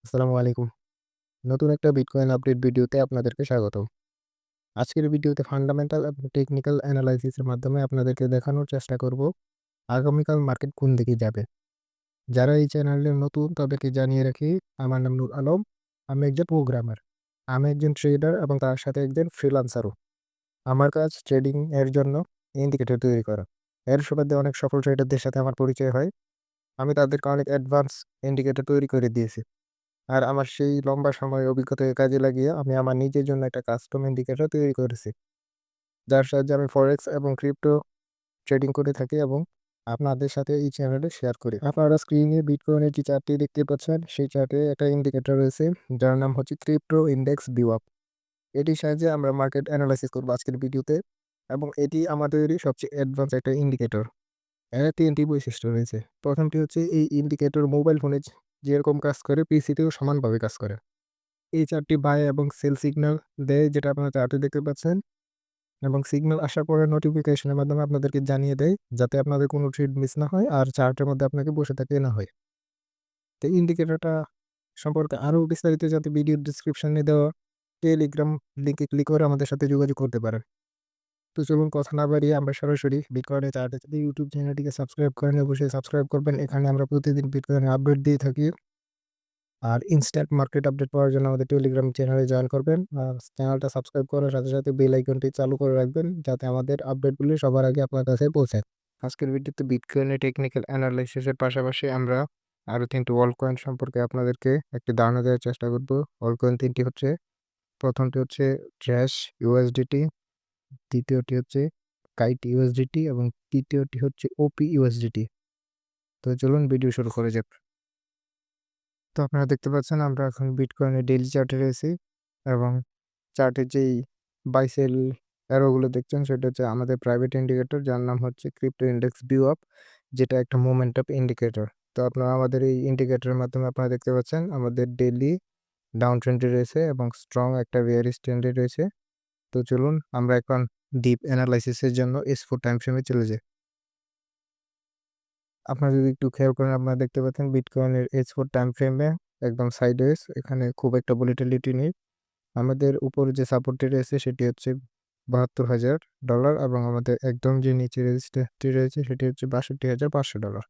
আসসালামু আলাইকুম। নতুন একটা বিটকয়েন আপডেট ভিডিওতে আপনাদেরকে স্বাগতম। আজকের ভিডিওতে ফান্ডামেন্টাল এবং টেকনিক্যাল অ্যানালাইসিসের মাধ্যমে আপনাদেরকে দেখানোর চেষ্টা করব আগামীকাল মার্কেট কোন দিকে যাবে। যারা এই চ্যানেলে নতুন তাদেরকে জানিয়ে রাখি, আমার নাম নূর আলম। আমি একজন প্রোগ্রামার। আমি একজন ট্রেডার এবং তার সাথে একজন ফ্রিল্যান্সারও। আমার কাজ ট্রেডিং এর জন্য ইন্ডিকেটর তৈরি করা। এর সুবাদে অনেক সফল ট্রেডারদের সাথে আমার পরিচয় হয়। আমি তাদেরকে অনেক অ্যাডভান্স ইন্ডিকেটর তৈরি করে দিয়েছি। আর আমার সেই লম্বা সময়ের অভিজ্ঞতাকে কাজে লাগিয়ে আমি আমার নিজের জন্য একটা কাস্টম ইন্ডিকেটর তৈরি করেছি। যার সাহায্যে আমি ফরেক্স এবং ক্রিপ্টো ট্রেডিং করে থাকি এবং আপনাদের সাথে এই চ্যানেলে শেয়ার করি। আপনারা স্ক্রিনে বিটকয়েনের যে চার্টটি দেখতে পাচ্ছেন, সেই চার্টে একটা ইন্ডিকেটর রয়েছে যার নাম হচ্ছে ক্রিপ্টো ইন্ডেক্স ভিওয়াপ। এটির সাহায্যে আমরা মার্কেট অ্যানালাইসিস করবো আজকের ভিডিওতে, এবং এটি আমাদেরই সবচেয়ে অ্যাডভান্স একটা ইন্ডিকেটর। এর ৩টি বৈশিষ্ট্য রয়েছে। প্রথমটি হচ্ছে এই ইন্ডিকেটর মোবাইল ফোনে যেরকম কাজ করে পিসিতেও সমানভাবে কাজ করে। এই চারটি বাই এবং সেল সিগন্যাল দেয়, যেটা আপনারা চার্টে দেখতে পাচ্ছেন, এবং সিগন্যাল আসার পরে নোটিফিকেশনের মাধ্যমে আপনাদেরকে জানিয়ে দেয় যাতে আপনাদের কোনো ট্রেড মিস না হয় আর চার্টের মধ্যে আপনাকে বসে থাকতে না হয়। তো ইন্ডিকেটরটা সম্পর্কে আরও বিস্তারিত জানতে ভিডিওর ডিসক্রিপশনে দেওয়া টেলিগ্রাম লিঙ্কে ক্লিক করে আমাদের সাথে যোগাযোগ করতে পারেন। তো চলুন কথা না বাড়িয়ে আমরা সরাসরি বিটকয়েনের চার্টে যদি ইউটিউব চ্যানেলটিকে সাবস্ক্রাইব করেন, অবশ্যই সাবস্ক্রাইব করবেন। এখানে আমরা প্রতিদিন বিটকয়েনের আপডেট দিয়ে থাকি। আর ইনস্ট্যান্ট মার্কেট আপডেট পাওয়ার জন্য আমাদের টেলিগ্রাম চ্যানেলে জয়েন করবেন। আর চ্যানেলটা সাবস্ক্রাইব করার সাথে সাথে বেল আইকনটি চালু করে রাখবেন যাতে আমাদের আপডেটগুলি সবার আগে আপনার কাছে পৌঁছায়। আজকের ভিডিওতে বিটকয়েনের টেকনিক্যাল অ্যানালাইসিসের পাশাপাশি আমরা আরও ৩টি অল্ট কয়েন সম্পর্কে আপনাদেরকে একটি ধারণা দেওয়ার চেষ্টা করব। অল্ট কয়েন ৩টি হচ্ছে, প্রথমটি হচ্ছে ড্যাশ ইউএসডিটি, দ্বিতীয়টি হচ্ছে কাইট ইউএসডিটি এবং তৃতীয়টি হচ্ছে ওপি ইউএসডিটি। তো চলুন ভিডিও শুরু করা যাক। তো আপনারা দেখতে পাচ্ছেন আমরা এখন বিটকয়েনের ডেইলি চার্টে রয়েছি, এবং চার্টের যেই বাই সেল অ্যারোগুলো দেখছেন সেটা হচ্ছে আমাদের প্রাইভেট ইন্ডিকেটর, যার নাম হচ্ছে ক্রিপ্টো ইন্ডেক্স ভিওয়াপ, যেটা একটা মোমেন্টাম ইন্ডিকেটর। তো আপনারা আমাদের এই ইন্ডিকেটরের মাধ্যমে আপনারা দেখতে পাচ্ছেন আমাদের ডেইলি ডাউন ট্রেন্ডে রয়েছে এবং স্ট্রং একটা বেয়ারিশ ট্রেন্ডে রয়েছে। তো চলুন আমরা এখন ডিপ অ্যানালাইসিসের জন্য S4 টাইম ফ্রেমে চলে যাই। আপনারা যদি একটু খেয়াল করেন আপনারা দেখতে পাচ্ছেন বিটকয়েনের S4 টাইম ফ্রেমে একদম সাইডওয়েজ, এখানে খুব একটা ভলিটিলিটি নেই। আমাদের উপরে যে সাপোর্টটি রয়েছে সেটি হচ্ছে $৭২,০০০, এবং আমাদের একদম যে নিচে রেজিস্ট্যান্সটি রয়েছে সেটি হচ্ছে $৬২,৫০০।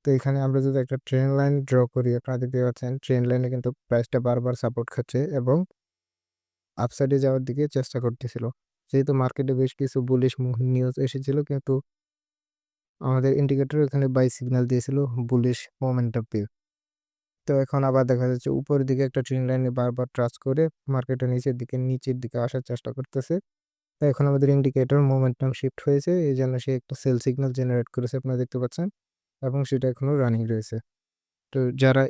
তো এখানে আমরা যদি একটা ট্রেন লাইন ড্র করি, আপনারা দেখতে পাচ্ছেন ট্রেন লাইনে কিন্তু প্রাইসটা বারবার সাপোর্ট খাচ্ছে এবং আপসাইডে যাওয়ার দিকে চেষ্টা করতেছিল। যেহেতু মার্কেটে বেশ কিছু বুলিশ নিউজ এসেছিল, কিন্তু আমাদের ইন্ডিকেটর এখানে বাই সিগন্যাল দিয়েছিল বুলিশ মোমেন্টাম পেয়ে। তো এখন আবার দেখা যাচ্ছে উপরের দিকে একটা ট্রেন লাইনে বারবার টাচ করে মার্কেটটা নিচের দিকে আসার চেষ্টা করতেছে। তো এখন আমাদের ইন্ডিকেটর মোমেন্টাম শিফট হয়েছে, এই জন্য সে একটা সেল সিগন্যাল জেনারেট করেছে আপনারা দেখতে পাচ্ছেন, এবং সেটা এখনো রানিং রয়েছে। তো যারা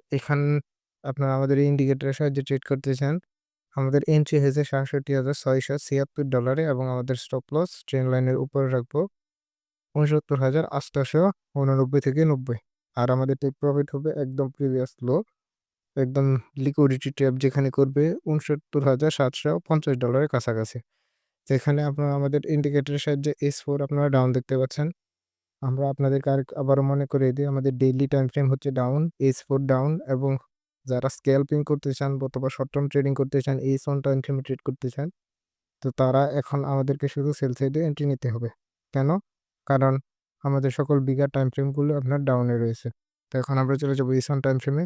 আপনারা আমাদের এই ইন্ডিকেটরের সাহায্যে ট্রেড করতে চান, আমাদের এন্ট্রি হয়েছে $৬৭,৬৭৬ এবং আমাদের স্টপ লস ট্রেন লাইনের উপরে রাখবো ৬৯,৮৮৯ থেকে ৯০। আর আমাদের টেক প্রফিট হবে একদম প্রিভিয়াস লো, একদম লিকুইডিটি ট্র্যাপ যেখানে করবে $৬৯,৭৫০ কাছাকাছি। যেখানে আপনারা আমাদের ইন্ডিকেটরের সাহায্যে S4 আপনারা ডাউন দেখতে পাচ্ছেন। আমরা আপনাদেরকে আবারও মনে করিয়ে দিই, আমাদের ডেইলি টাইম ফ্রেম হচ্ছে ডাউন, S4 ডাউন, এবং যারা স্ক্যাল্পিং করতে চান অথবা শর্ট টার্ম ট্রেডিং করতে চান, S1 টাইম ফ্রেমে ট্রেড করতে চান, তো তারা এখন আমাদেরকে শুধু সেল সাইডে এন্ট্রি নিতে হবে। কেন? কারণ আমাদের সকল বিগার টাইম ফ্রেমগুলো আপনার ডাউনে রয়েছে। তো এখন আমরা চলে যাবো S1 টাইম ফ্রেমে।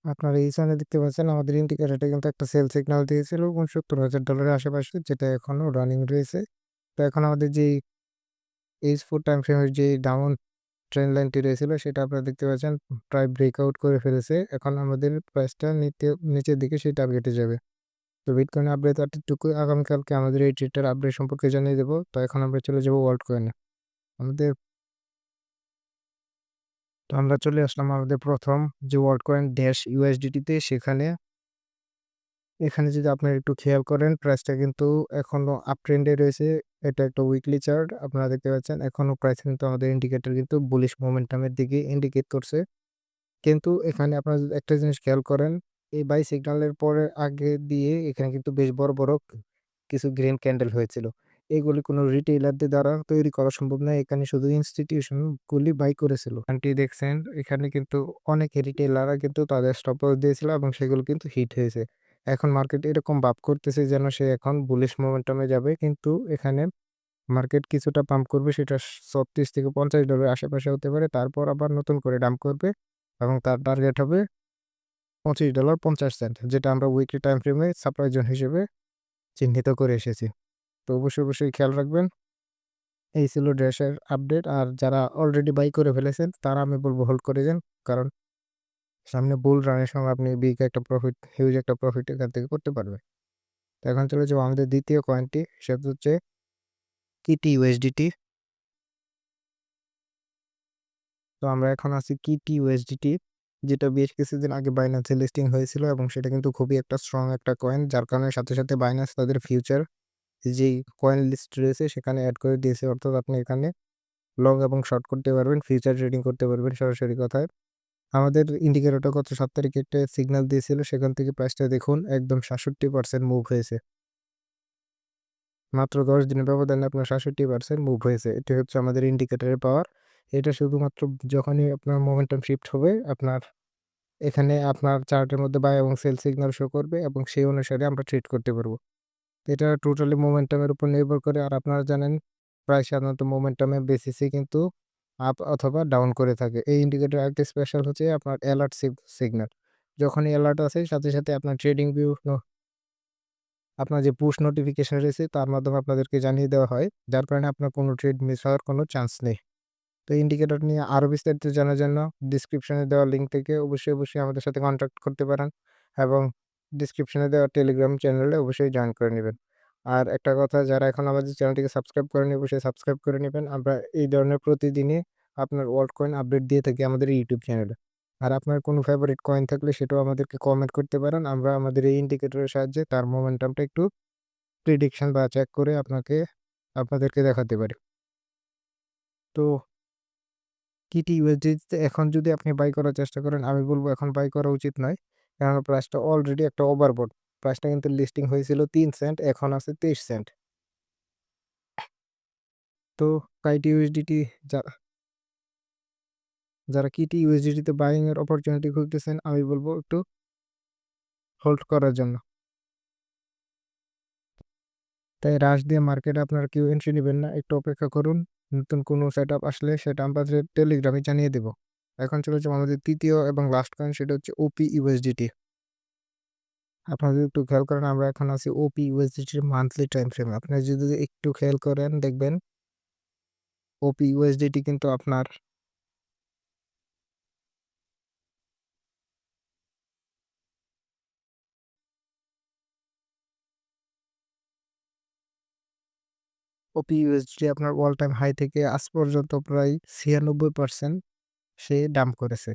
আপনারা এইখানে দেখতে পাচ্ছেন আমাদের ইন্ডিকেটরটা কিন্তু একটা সেল সিগন্যাল দিয়েছিল $৬৯,০০০ আশেপাশে, যেটা এখনো রানিং রয়েছে। তো এখন আমাদের যেই S4 টাইম ফ্রেমের যে ডাউন ট্রেন্ড লাইনটি রয়েছিল সেটা আপনারা দেখতে পাচ্ছেন প্রায় ব্রেকআউট করে ফেলেছে। এখন আমাদের প্রাইসটা নিচের দিকে সেই টার্গেটে যাবে। তো বিটকয়েন আপডেট এতটুকুই। আগামীকালকে আমাদের এই ট্রেডটার আপডেট সম্পর্কে জানিয়ে দেবো। তো এখন আমরা চলে যাবো ওয়ার্ল্ড কয়েনে। আমাদের তো আমরা চলে আসলাম আমাদের প্রথম যে ওয়ার্ল্ড কয়েন ড্যাশ ইউএসডিটিতে। এখানে যদি আপনারা একটু খেয়াল করেন প্রাইসটা কিন্তু এখনো আপ ট্রেন্ডে রয়েছে। এটা একটা উইকলি চার্ট আপনারা দেখতে পাচ্ছেন। এখনো প্রাইস কিন্তু আমাদের ইন্ডিকেটর কিন্তু বুলিশ মোমেন্টামের দিকে ইন্ডিকেট করছে। কিন্তু এখানে আপনারা যদি একটা জিনিস খেয়াল করেন, এই বাই সিগন্যালের পরে আগে দিয়ে এখানে কিন্তু বেশ বড় কিছু গ্রিন ক্যান্ডেল হয়েছিল। এগুলি কোনো রিটেইলারদের দ্বারা তৈরি করা সম্ভব নয়। এখানে শুধু ইনস্টিটিউশন গুলি বাই করেছিল। আন্টি দেখছেন এখানে কিন্তু অনেক রিটেইলাররা কিন্তু তাদের স্টপ লস দিয়েছিল এবং সেগুলো কিন্তু হিট হয়েছে। এখন মার্কেট এরকম ভাব করতেছে যেন সে এখন বুলিশ মোমেন্টামে যাবে। কিন্তু এখানে মার্কেট কিছুটা পাম্প করবে, সেটা $36 থেকে $50 আশেপাশে হতে পারে। তারপর আবার নতুন করে ডাম্প করবে এবং তার টার্গেট হবে $25.50, যেটা আমরা উইকলি টাইম ফ্রেমে সাপ্লাই জোন হিসেবে চিহ্নিত করে এসেছি। তো অবশ্যই খেয়াল রাখবেন। এই ছিল ড্যাশের আপডেট। আর যারা অলরেডি বাই করে ফেলেছেন তারা আমি বলব হোল্ড করে যান। কারণ সামনে বুল রানের সময় আপনি হিউজ একটা প্রফিট এখান থেকে করতে পারবেন। তো এখন চলে যাবো আমাদের দ্বিতীয় কয়েনটি, সেটা হচ্ছে কিটি ইউএসডিটি। তো আমরা এখন আছি কিটি ইউএসডিটি, যেটা বেশ কিছুদিন আগে বাইন্যান্সে লিস্টিং হয়েছিল এবং সেটা কিন্তু খুবই একটা স্ট্রং একটা কয়েন, যার কারণে সাথে বাইন্যান্স তাদের ফিউচার যেই কয়েন লিস্ট রয়েছে সেখানে অ্যাড করে দিয়েছে। অর্থাৎ আপনি এখানে লং এবং শর্ট করতে পারবেন, ফিউচার ট্রেডিং করতে পারবেন সরাসরি কথায়। আমাদের ইন্ডিকেটরটা গত 7 তারিখে একটা সিগন্যাল দিয়েছিল, সেখান থেকে প্রাইসটা দেখুন একদম 67% মুভ হয়েছে। মাত্র 10 দিনের ব্যবধানে আপনার 67% মুভ হয়েছে। এটি হচ্ছে আমাদের ইন্ডিকেটরের পাওয়ার। এটা শুধুমাত্র যখনই আপনার মোমেন্টাম শিফট হবে আপনার এখানে আপনার চার্টের মধ্যে বাই এবং সেল সিগন্যাল শো করবে এবং সেই অনুসারে আমরা ট্রেড করতে পারবো। এটা টোটালি মোমেন্টামের উপর নির্ভর করে। আর আপনারা জানেন প্রায় সাধারণত মোমেন্টামের বেসিসে কিন্তু আপ অথবা ডাউন করে থাকে। এই ইন্ডিকেটর আরেকটা স্পেশাল হচ্ছে আপনার অ্যালার্ট সিগন্যাল। যখনই অ্যালার্ট আসে সাথে আপনার ট্রেডিং ভিউ আপনার যে পুশ নোটিফিকেশন রয়েছে তার মাধ্যমে আপনাদেরকে জানিয়ে দেওয়া হয়, যার কারণে আপনার কোনো ট্রেড মিস হওয়ার কোনো চান্স নেই। তো ইন্ডিকেটর নিয়ে আরও বিস্তারিত জানার জন্য ডিসক্রিপশনে দেওয়া লিঙ্ক থেকে অবশ্যই আমাদের সাথে কন্ট্যাক্ট করতে পারেন এবং ডিসক্রিপশনে দেওয়া টেলিগ্রাম চ্যানেলে অবশ্যই জয়েন করে নেবেন। আর একটা কথা, যারা এখন আমাদের চ্যানেলটিকে সাবস্ক্রাইব করেনি অবশ্যই সাবস্ক্রাইব করে নেবেন। আমরা এই ধরনের প্রতিদিনই আপনার ওয়ার্ল্ড কয়েন আপডেট দিয়ে থাকি আমাদের ইউটিউব চ্যানেলে। আর আপনার কোনো ফেভারিট কয়েন থাকলে সেটাও আমাদেরকে কমেন্ট করতে পারেন। আমরা আমাদের এই ইন্ডিকেটরের সাহায্যে তার মোমেন্টামটা একটু প্রেডিকশন বা চেক করে আপনাদেরকে দেখাতে পারি। তো কিটি ইউএসডিতে এখন যদি আপনি বাই করার চেষ্টা করেন, আমি বলব এখন বাই করা উচিত নয়। কারণ প্রাইসটা অলরেডি একটা ওভারবট। প্রাইসটা কিন্তু লিস্টিং হয়েছিল 3 সেন্ট, এখন আছে 23 সেন্ট। তো কাইটি ইউএসডিটি যা যারা কিটি ইউএসডিটিতে বাইং এর অপরচুনিটি খুঁজতেছেন, আমি বলব একটু হোল্ড করার জন্য। তাই রাশ দিয়ে মার্কেটে আপনারা কেউ এন্ট্রি নিবেন না, একটু অপেক্ষা করুন। নতুন কোনো সেটআপ আসলে সেটা আমাদের টেলিগ্রামে জানিয়ে দেব। এখন চলে যাবো আমাদের তৃতীয় এবং লাস্ট কয়েন, সেটা হচ্ছে ওপি ইউএসডিটি। আপনারা যদি একটু খেয়াল করেন আমরা এখন আছি ওপি ইউএসডিটির মান্থলি টাইম ফ্রেমে। আপনারা যদি একটু খেয়াল করেন দেখবেন ওপি ইউএসডিটি কিন্তু আপনার ওপি ইউএসডিটি আপনার অল টাইম হাই থেকে আজ পর্যন্ত প্রায় 96% সে ডাম্প করেছে।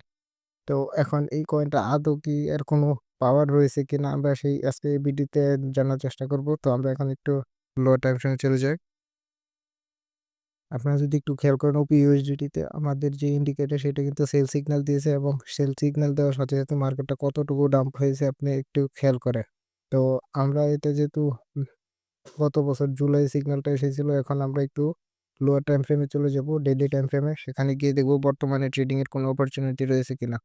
তো এখন এই কয়েনটা আদৌ কি এর কোনো পাওয়ার রয়েছে কিনা আমরা সেই আজকে এই ভিডিওতে জানার চেষ্টা করব। তো আমরা এখন একটু লো টাইম ফ্রেমে চলে যাই। আপনারা যদি একটু খেয়াল করেন ওপি ইউএসডিটিতে আমাদের যে ইন্ডিকেটর সেটা কিন্তু সেল সিগন্যাল দিয়েছে এবং সেল সিগন্যাল দেওয়ার সাথে মার্কেটটা কতটুকু ডাম্প হয়েছে আপনি একটু খেয়াল করেন। তো আমরা এটা যেহেতু গত বছর জুলাই সিগন্যালটা এসেছিল, এখন আমরা একটু লোয়ার টাইম ফ্রেমে চলে যাব, ডেইলি টাইম ফ্রেমে। সেখানে গিয়ে দেখব বর্তমানে ট্রেডিং এর কোনো অপরচুনিটি রয়েছে কিনা।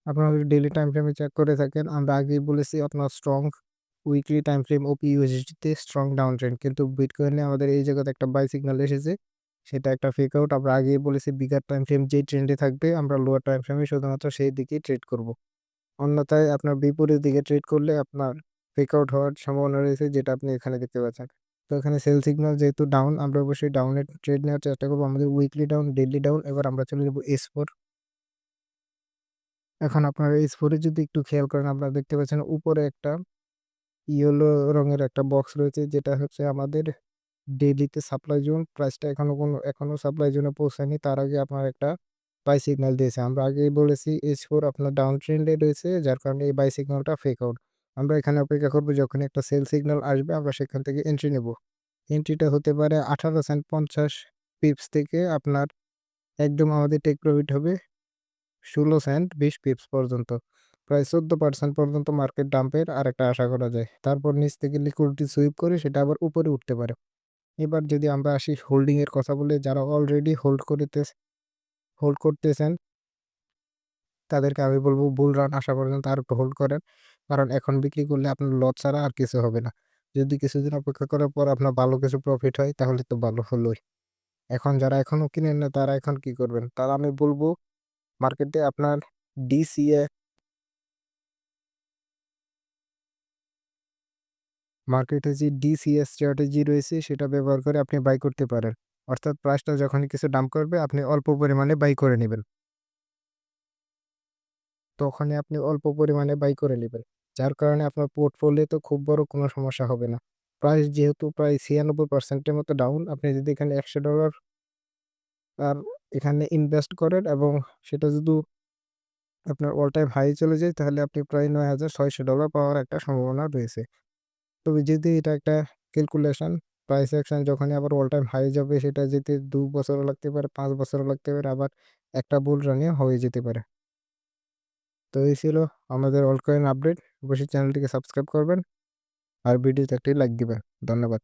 আপনারা যদি ডেইলি টাইম ফ্রেমে চেক করে থাকেন, আমরা আগেই বলেছি আপনার স্ট্রং উইকলি টাইম ফ্রেম ওপি ইউএসডিতে স্ট্রং ডাউন ট্রেন্ড, কিন্তু বিটকয়েনে আমাদের এই জায়গাতে একটা বাই সিগন্যাল এসেছে, সেটা একটা ফেক আউট। আমরা আগেই বলেছি বিগার টাইম ফ্রেম যেই ট্রেন্ডে থাকবে আমরা লোয়ার টাইম ফ্রেমে শুধুমাত্র সেই দিকেই ট্রেড করব। অন্যথায় আপনার বিপরীত দিকে ট্রেড করলে আপনার ফেক আউট হওয়ার সম্ভাবনা রয়েছে, যেটা আপনি এখানে দেখতে পাচ্ছেন। তো এখানে সেল সিগন্যাল যেহেতু ডাউন, আমরা অবশ্যই ডাউনে ট্রেড নেওয়ার চেষ্টা করবো। আমাদের উইকলি ডাউন, ডেইলি ডাউন। এবার আমরা চলে যাবো S4। এখন আপনারা S4 এ যদি একটু খেয়াল করেন আপনারা দেখতে পাচ্ছেন উপরে একটা ইয়েলো রঙের একটা বক্স রয়েছে, যেটা হচ্ছে আমাদের ডেইলিতে সাপ্লাই জোন। প্রাইসটা এখনো সাপ্লাই জোনে পৌঁছায়নি, তার আগে আপনার একটা বাই সিগন্যাল দিয়েছে। আমরা আগেই বলেছি S4 আপনার ডাউন ট্রেন্ডে রয়েছে, যার কারণে এই বাই সিগন্যালটা ফেক আউট। আমরা এখানে অপেক্ষা করবো যখন একটা সেল সিগন্যাল আসবে আমরা সেখান থেকে এন্ট্রি নেব। এন্ট্রিটা হতে পারে 18 সেন্ট 50 পিপস থেকে আপনার একদম আমাদের টেক প্রফিট হবে 16 সেন্ট 20 পিপস পর্যন্ত। প্রায় 14% পর্যন্ত মার্কেট ডাম্পের আরেকটা আশা করা যায়। তারপর নিচ থেকে লিকুইডিটি সুইপ করে সেটা আবার উপরে উঠতে পারে। এবার যদি আমরা আসি হোল্ডিং এর কথা বলি, যারা অলরেডি হোল্ড করতেছেন তাদেরকে আমি বলব বুল রান আসা পর্যন্ত আরেকটু হোল্ড করেন। কারণ এখন বিক্রি করলে আপনার লস ছাড়া আর কিছু হবে না। যদি কিছুদিন অপেক্ষা করার পর আপনার ভালো কিছু প্রফিট হয় তাহলে তো ভালো হলোই। এখন যারা এখনো কিনেন না তারা এখন কি করবেন? তারা আমি বলব মার্কেটে আপনার ডিসিএ মার্কেটে যে ডিসিএস স্ট্র্যাটেজি রয়েছে সেটা ব্যবহার করে আপনি বাই করতে পারেন। অর্থাৎ প্রাইসটা যখনই কিছু ডাম্প করবে আপনি অল্প পরিমাণে বাই করে নিবেন। তখনই আপনি অল্প পরিমাণে বাই করে নিবেন। যার কারণে আপনার পোর্টফোলিওতে খুব বড় কোনো সমস্যা হবে না। প্রাইস যেহেতু প্রায় 96% এর মতো ডাউন, আপনি যদি এখানে $100 আর এখানে ইনভেস্ট করেন এবং সেটা যদি আপনার অল টাইম হাই চলে যায় তাহলে আপনি প্রায় $৯,৬০০ পাওয়ার একটা সম্ভাবনা রয়েছে। তবে যদি এটা একটা ক্যালকুলেশন, প্রাইস অ্যাকশন যখনই আবার অল টাইম হাই যাবে সেটা যেতে ২ বছরও লাগতে পারে, ৫ বছরও লাগতে পারে, আবার একটা বুল রানিও হয়ে যেতে পারে। তো এই ছিল আমাদের অল্টকয়েন আপডেট। অবশ্যই চ্যানেলটিকে সাবস্ক্রাইব করবেন আর ভিডিওতে একটি লাইক দিবেন। ধন্যবাদ।